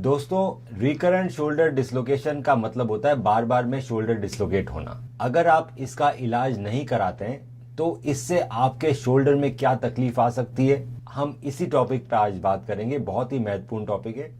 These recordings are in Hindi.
दोस्तों, रिकरेंट शोल्डर डिसलोकेशन का मतलब होता है बार बार में शोल्डर डिसलोकेट होना। अगर आप इसका इलाज नहीं कराते हैं तो इससे आपके शोल्डर में क्या तकलीफ आ सकती है, हम इसी टॉपिक पर आज बात करेंगे। बहुत ही महत्वपूर्ण टॉपिक है।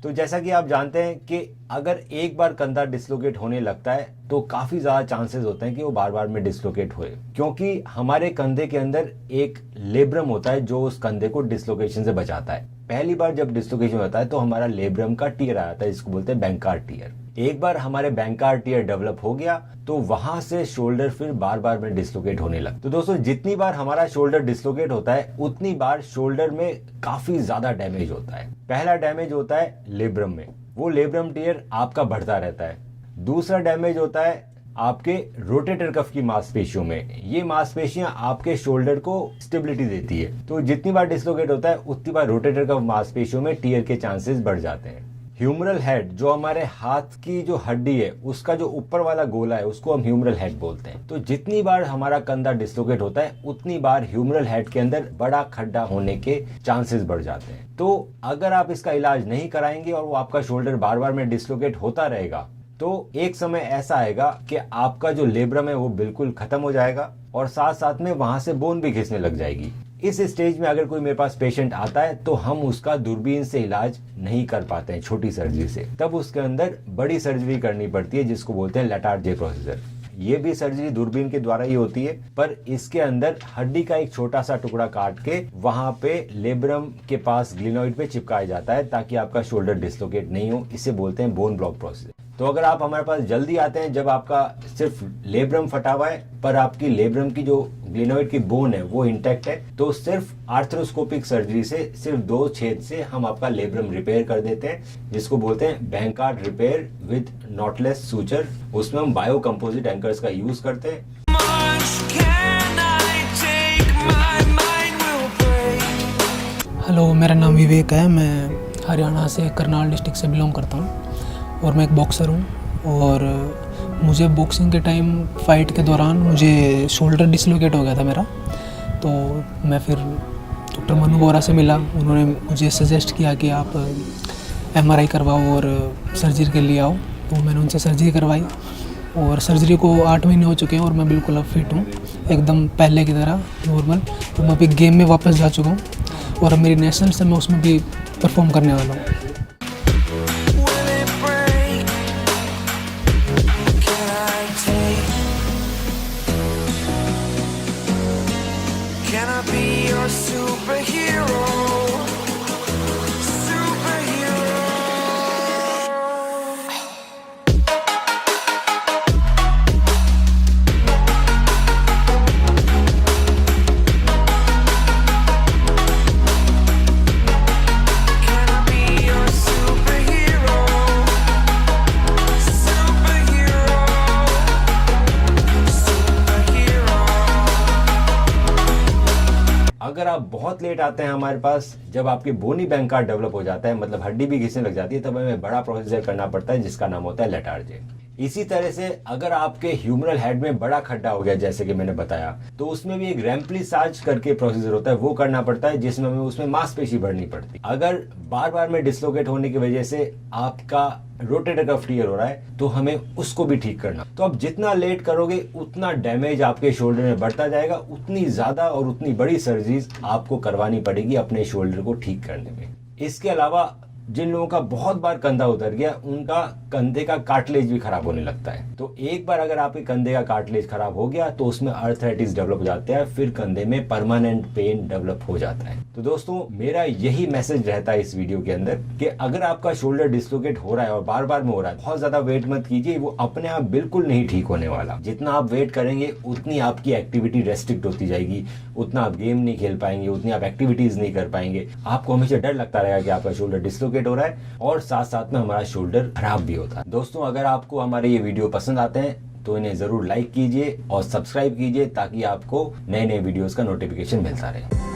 तो जैसा कि आप जानते हैं कि अगर एक बार कंधा डिसलोकेट होने लगता है तो काफी ज्यादा चांसेस होते हैं कि वो बार बार में डिसलोकेट होए, क्योंकि हमारे कंधे के अंदर एक लेब्रम होता है जो उस कंधे को डिसलोकेशन से बचाता है। पहली बार जब डिसलोकेशन होता है तो हमारा लेब्रम का टियर आ जाता है, जिसको बोलते हैं बैंकार्ड टियर। एक बार हमारे बैंकार्ड टियर डेवलप हो गया तो वहां से शोल्डर फिर बार बार में डिसलोकेट होने लगता है। तो दोस्तों, जितनी बार हमारा शोल्डर डिसलोकेट होता है उतनी बार शोल्डर में काफी ज्यादा डैमेज होता है। पहला डैमेज होता है लेब्रम में, वो लेब्रम टियर आपका बढ़ता रहता है। दूसरा डैमेज होता है आपके रोटेटर कफ की मांसपेशियों में। ये मांसपेशियां आपके शोल्डर को स्टेबिलिटी देती है। तो जितनी बार डिसलोकेट होता है उतनी बार रोटेटर कफ मांसपेशियों में टियर के चांसेस बढ़ जाते हैं। ह्यूमरल हेड, जो हमारे हाथ की जो हड्डी है उसका जो ऊपर वाला गोला है उसको हम ह्यूमरल हेड बोलते हैं। तो जितनी बार हमारा कंधा डिसलोकेट होता है उतनी बार ह्यूमरल हेड के अंदर बड़ा खड्डा होने के चांसेस बढ़ जाते हैं। तो अगर आप इसका इलाज नहीं कराएंगे और वो आपका शोल्डर बार बार में डिसलोकेट होता रहेगा तो एक समय ऐसा आएगा कि आपका जो लेब्रम है वो बिल्कुल खत्म हो जाएगा और साथ साथ में वहां से बोन भी घिसने लग जाएगी। इस स्टेज में अगर कोई मेरे पास पेशेंट आता है तो हम उसका दूरबीन से इलाज नहीं कर पाते हैं, छोटी सर्जरी से। तब उसके अंदर बड़ी सर्जरी करनी पड़ती है, जिसको बोलते हैं लेटार्जे प्रोसीजर। ये भी सर्जरी दूरबीन के द्वारा ही होती है, पर इसके अंदर हड्डी का एक छोटा सा टुकड़ा काट के वहां पे लेब्रम के पास ग्लिनोइड पे चिपकाया जाता है ताकि आपका शोल्डर डिसलोकेट नहीं हो। इसे बोलते हैं बोन ब्लॉक प्रोसीजर। तो अगर आप हमारे पास जल्दी आते हैं जब आपका सिर्फ लेब्रम फटा हुआ है पर आपकी लेब्रम की जो ग्लिनोइड की बोन है वो इंटैक्ट है, तो सिर्फ आर्थ्रोस्कोपिक सर्जरी से सिर्फ 2 छेद से हम आपका लेब्रम रिपेयर कर देते हैं, जिसको बोलते हैं बैंकार्ड रिपेयर विद नॉटलेस सूचर। उसमें हम बायो कंपोजिट एंकर्स का यूज करते हैं। हेलो, मेरा नाम विवेक है। मैं हरियाणा से करनाल डिस्ट्रिक्ट से बिलोंग करता हूँ और मैं एक बॉक्सर हूँ। और मुझे बॉक्सिंग के टाइम फाइट के दौरान मुझे शोल्डर डिसलोकेट हो गया था मेरा। तो मैं फिर डॉक्टर मनु बोरा से मिला। उन्होंने मुझे सजेस्ट किया कि आप MRI करवाओ और सर्जरी के लिए आओ। तो मैंने उनसे सर्जरी करवाई और सर्जरी को 8 महीने हो चुके हैं और मैं बिल्कुल अब फिट हूँ, एकदम पहले की तरह नॉर्मल। तो मैं अभी गेम में वापस जा चुका हूँ और अब मेरी नेशनल से मैं उसमें भी परफॉर्म करने वाला हूँ। Can I be your superhero? अगर आप बहुत लेट आते हैं हमारे पास, जब आपकी बोनी बैंकार्ड डेवलप हो जाता है, मतलब हड्डी भी घिसने लग जाती है, तब हमें बड़ा प्रोसीजर करना पड़ता है जिसका नाम होता है लेटार्जे। इसी तरह से अगर आपके ह्यूमरल हेड में बड़ा खड्डा हो गया, जैसे कि मैंने बताया, तो उसमें भी एक रैम्प्लिसाज करके प्रोसीजर होता है, वो करना पड़ता है जिसमें हमें उसमें मांसपेशी बढ़नी पड़ती है। अगर बार बार में डिसलोकेट होने की वजह से आपका रोटेटर कफ टियर हो रहा है तो हमें उसको भी ठीक करना। तो अब जितना लेट करोगे उतना डैमेज आपके शोल्डर में बढ़ता जाएगा, उतनी ज्यादा और उतनी बड़ी सर्जरीज आपको करवानी पड़ेगी अपने शोल्डर को ठीक करने में। इसके अलावा जिन लोगों का बहुत बार कंधा उतर गया उनका कंधे का कार्टिलेज भी खराब होने लगता है। तो एक बार अगर आपके कंधे का कार्टिलेज खराब हो गया तो उसमें आर्थराइटिस डेवलप हो जाता है, फिर कंधे में परमानेंट पेन डेवलप हो जाता है। तो दोस्तों, मेरा यही मैसेज रहता है इस वीडियो के अंदर कि अगर आपका शोल्डर डिसलोकेट हो रहा है और बार बार में हो रहा है, बहुत ज्यादा वेट मत कीजिए, वो अपने आप बिल्कुल नहीं ठीक होने वाला। जितना आप वेट करेंगे उतनी आपकी एक्टिविटी रेस्ट्रिक्ट होती जाएगी, उतना आप गेम नहीं खेल पाएंगे, उतनी आप एक्टिविटीज नहीं कर पाएंगे। आपको हमेशा डर लगता रहेगा कि आपका शोल्डर डिसलोकेट हो रहा है और साथ साथ में हमारा शोल्डर खराब भी होता है। दोस्तों, अगर आपको हमारे ये वीडियो पसंद आते हैं तो इन्हें जरूर लाइक कीजिए और सब्सक्राइब कीजिए ताकि आपको नए नए वीडियोस का नोटिफिकेशन मिलता रहे।